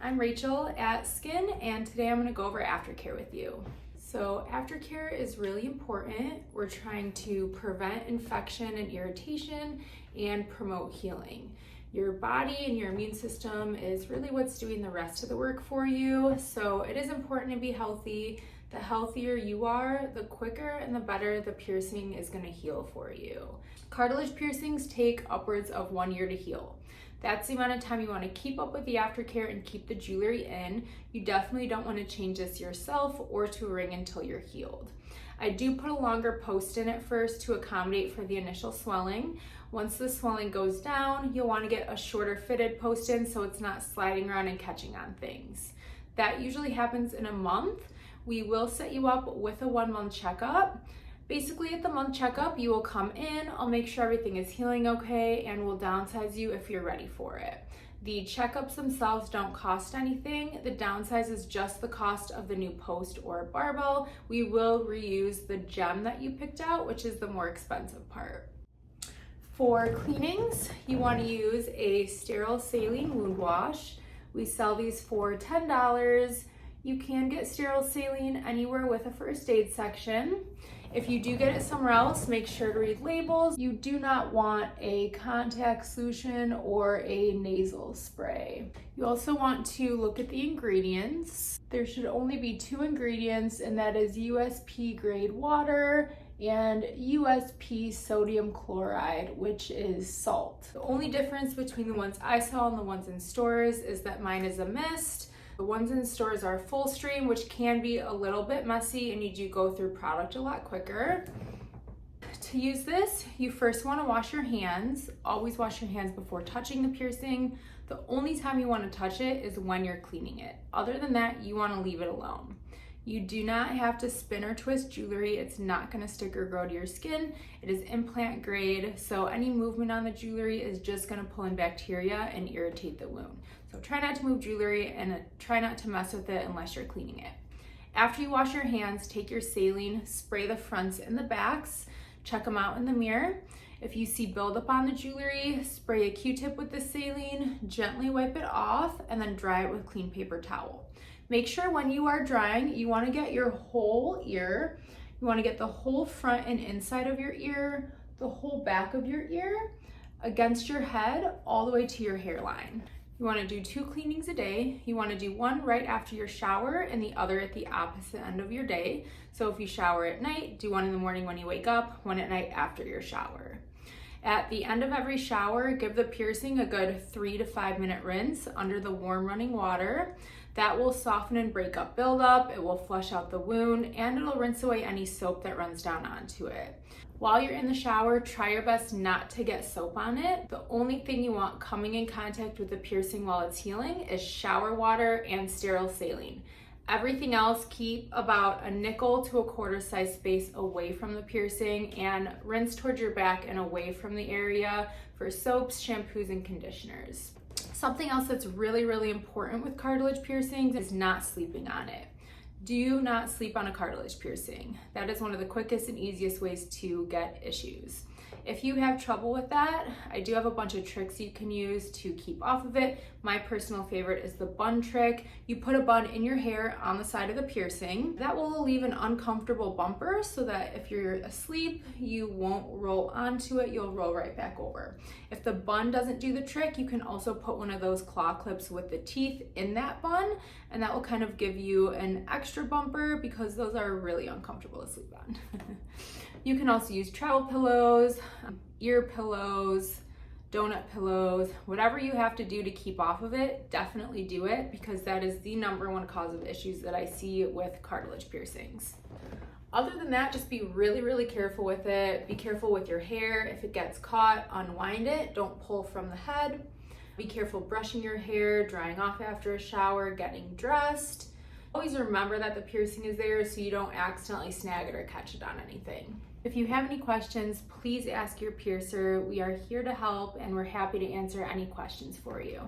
I'm Rachel at Skin, and today I'm going to go over Aftercare with you. So Aftercare is really important. We're trying to prevent infection and irritation and promote healing. Your body and your immune system is really what's doing the rest of the work for you. So it is important to be healthy. The healthier you are, the quicker and the better the piercing is going to heal for you. Cartilage piercings take upwards of 1 year to heal. That's the amount of time you want to keep up with the aftercare and keep the jewelry in. You definitely don't want to change this yourself or to a ring until you're healed. I do put a longer post in at first to accommodate for the initial swelling. Once the swelling goes down, you'll want to get a shorter fitted post in so it's not sliding around and catching on things. That usually happens in a month. We will set you up with a 1 month checkup. Basically at the month checkup, you will come in, I'll make sure everything is healing okay, and we'll downsize you if you're ready for it. The checkups themselves don't cost anything. The downsize is just the cost of the new post or barbell. We will reuse the gem that you picked out, which is the more expensive part. For cleanings, you want to use a sterile saline wound wash. We sell these for $10. You can get sterile saline anywhere with a first aid section. If you do get it somewhere else, make sure to read labels. You do not want a contact solution or a nasal spray. You also want to look at the ingredients. There should only be 2 ingredients, and that is USP grade water and USP sodium chloride, which is salt. The only difference between the ones I saw and the ones in stores is that mine is a mist. The ones in stores are full stream, which can be a little bit messy and you do go through product a lot quicker. To use this, you first want to wash your hands. Always wash your hands before touching the piercing. The only time you want to touch it is when you're cleaning it. Other than that, you want to leave it alone. You do not have to spin or twist jewelry. It's not going to stick or grow to your skin. It is implant grade, so any movement on the jewelry is just going to pull in bacteria and irritate the wound. So try not to move jewelry and try not to mess with it unless you're cleaning it. After you wash your hands, take your saline, spray the fronts and the backs, check them out in the mirror. If you see buildup on the jewelry, spray a Q-tip with the saline, gently wipe it off, and then dry it with clean paper towel. Make sure when you are drying, you want to get your whole ear. You want to get the whole front and inside of your ear, the whole back of your ear, against your head, all the way to your hairline. You want to do 2 cleanings a day. You want to do one right after your shower and the other at the opposite end of your day. So if you shower at night, do one in the morning when you wake up, one at night after your shower. At the end of every shower, give the piercing a good 3 to 5 minute rinse under the warm running water. That will soften and break up buildup, it will flush out the wound, and it'll rinse away any soap that runs down onto it. While you're in the shower, try your best not to get soap on it. The only thing you want coming in contact with the piercing while it's healing is shower water and sterile saline. Everything else, keep about a nickel to a quarter size space away from the piercing and rinse towards your back and away from the area for soaps, shampoos, and conditioners. Something else that's really, really important with cartilage piercings is not sleeping on it. Do not sleep on a cartilage piercing. That is one of the quickest and easiest ways to get issues. If you have trouble with that, I do have a bunch of tricks you can use to keep off of it. My personal favorite is the bun trick. You put a bun in your hair on the side of the piercing. That will leave an uncomfortable bumper so that if you're asleep, you won't roll onto it, you'll roll right back over. If the bun doesn't do the trick, you can also put one of those claw clips with the teeth in that bun, and that will kind of give you an extra bumper because those are really uncomfortable to sleep on. You can also use travel pillows, ear pillows, donut pillows, whatever you have to do to keep off of it, definitely do it because that is the #1 cause of issues that I see with cartilage piercings. Other than that, just be really, really careful with it. Be careful with your hair. If it gets caught, unwind it. Don't pull from the head. Be careful brushing your hair, drying off after a shower, getting dressed. Always remember that the piercing is there so you don't accidentally snag it or catch it on anything. If you have any questions, please ask your piercer. We are here to help and we're happy to answer any questions for you.